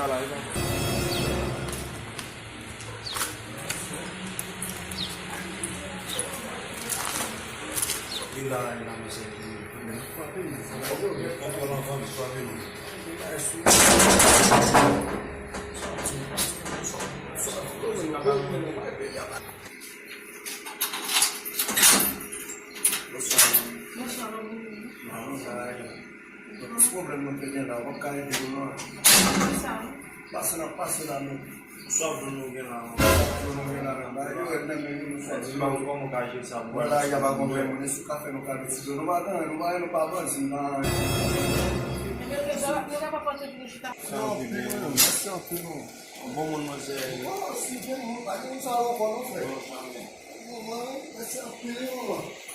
là. Il a problema que tem lá, vou cair de uma. Passa lá, só do lugar lá. Do lugar lá, vai. Eu também não sei. Vamos como caixa sabe. Vai lá, já vai comer isso café no carro. Se não vai no pavão assim, vai. Meu Deus, não dá pra fazer isso, tá? Não, não. Bom, mas é. Oh, se tem, vai ter um salão para não ver. Mamãe, vai ser aquilo.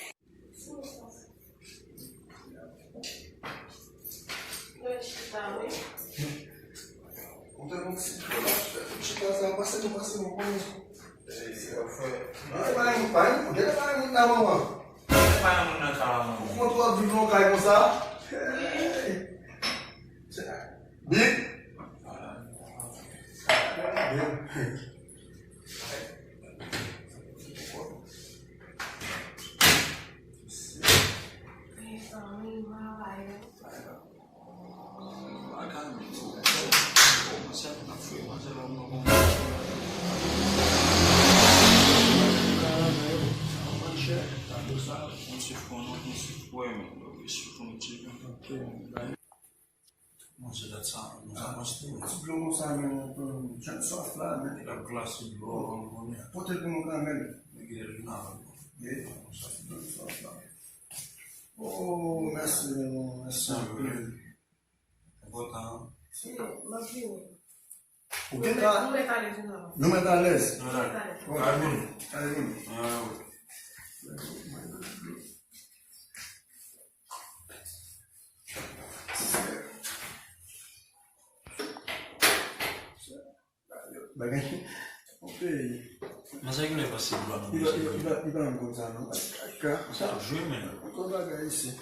Então, se você passa no pão. Vai, porque vai na mão. Vai na cara. Como tu vai vir no cai com ça? Big. Manger de ça, nous avons Tu peux nous amener chaque soir là, mais la glace de l'eau, peut-être que nous amener. Oh, merci, merci. O que tá? Não me dá less. Bagay. Okay. Mas é que não é possível. Iba ang Gonzalo. Ça joue, mais. Ito bagay ici.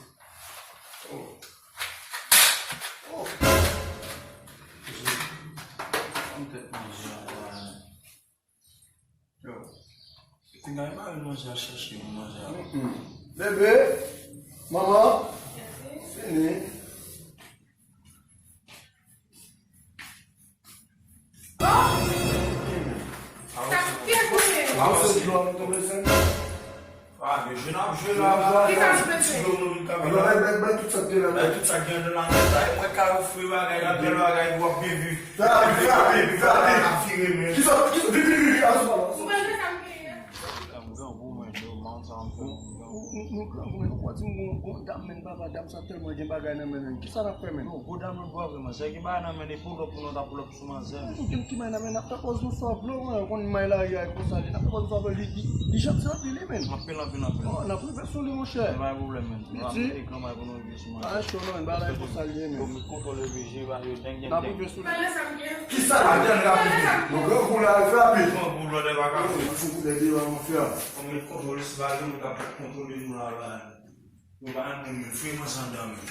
Tu n'as pas manger à chercher, manger. Bébé, maman, fini. Ah, mais je n'ai pas. Que tá Agora vai tudo isso aqui, né? Tudo isso aqui anda na metade. Mas cara, fui lá, pelo H, vou beber.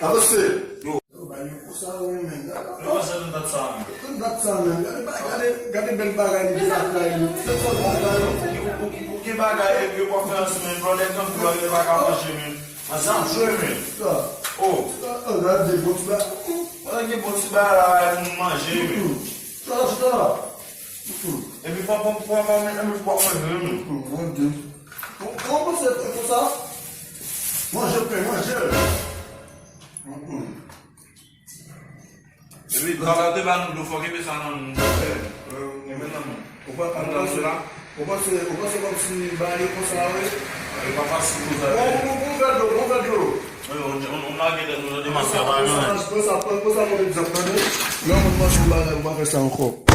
A você? Cadê bem bagagem de sacanagem? O que bagagem eu vou fazer assim, brother, quando tu vai levar a caixa mesmo. Mas não, show mesmo. Oh, olha de bolsa. Olha que bolsa lá, não manjei mesmo. Tá. Ele vai para me pôr mesmo. Meu Deus. Como você foi ça? Manger. Ele fala de banho do fogo e ça não. On va passer comme si bailler comme ça, oui. Il va pas se poser. On va de l'eau. On a gagné, nous avons demandé à Ça, on va faire ça encore.